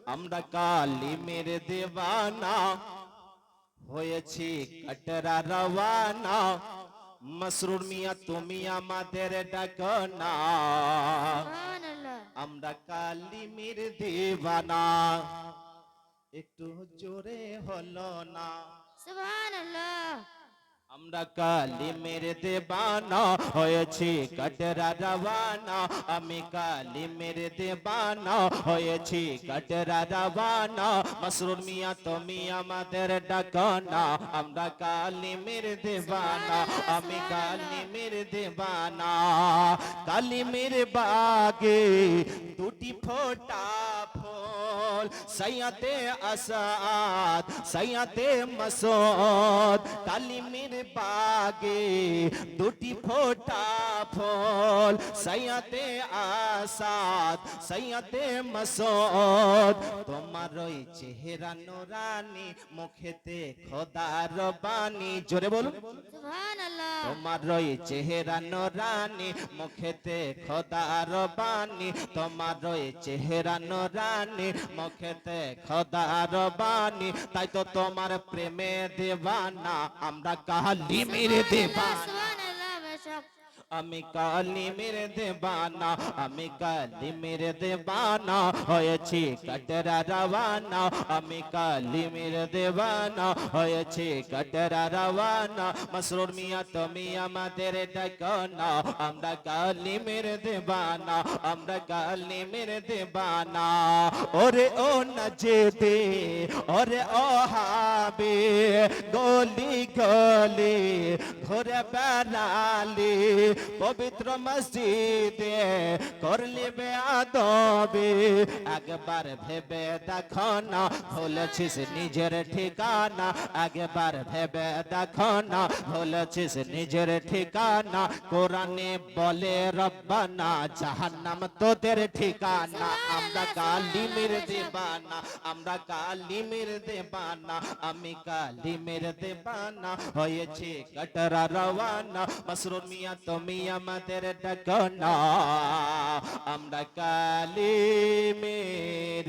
আমরা কালিমের দেওয়ানা হয়েছি কাটরা রওয়ানা মসরুর মিয়া তুমি আমাদের ডাকো না সুবহানাল্লাহ আমরা কালিমের দেওয়ানা একটু জোরে হলো না সুবহানাল্লাহ আমরা কালিমের দেবানা হয়েছি কাটরা রওয়ানা আমি কালিমের দেবানা হয়েছি কাটরা রওয়ানা মসরুর মিয়া তুমি আমাদের ডাকো না আমরা কালিমের দেবানা আমি কালিমের দেবানা কালিমের বাগে দুটি ফোঁটা ফল সাইয়াতে আসাদ সাইয়াতে মাসুদ কালিমের বাগে দুটি ফোঁটা ফল সাইয়াতে আসাদ সাইয়াতে মাসুদ তোমার ওই চেহারা নুরানি মুখেতে খোদার বাণী জোরে বলুন সুবহানাল্লাহ তোমার ওই চেহারা নুরানি মুখেতে খোদার বাণী তোমার ওই চেহারা নুরানি মুখেতে খোদার বাণী তাই তো তোমার প্রেমে দেওয়ানা আমরা কালিমের দেওয়ানা সুবহানাল্লাহ বেশক আমি কালিমের দেবানা আমি কালিমের দেবানা হয়েছি কাটরা রওয়ানা আমি কালিমের দেবানা হয়েছি কাটরা রওয়ানা মসরুর মিয়া তুমি আমাদের ডাকো না আমরা কালিমের দেবানা আমরা কালিমের দেবানা ওরে ও নজদে ওরে ও হাবে গলি গলি ঘুরে বেড়ালি পবিত্র মসজিদে করলি বেয়াদবি একবার ভেবে দেখো না ভুলেছিস নিজের ঠিকানা একবার ভেবে দেখো না ভুলেছিস নিজের ঠিকানা কোরআনে বলে রব্বানা জাহান্নাম তোদের ঠিকানা আমরা কালিমের দেবানা আমরা কালিমের দেবানা আমি কালিমের দেবানা হয়েছে কাটরা রওয়ানা মসরুর মিয়া তুমি আমাদের ডাকো না আমরা কালিমের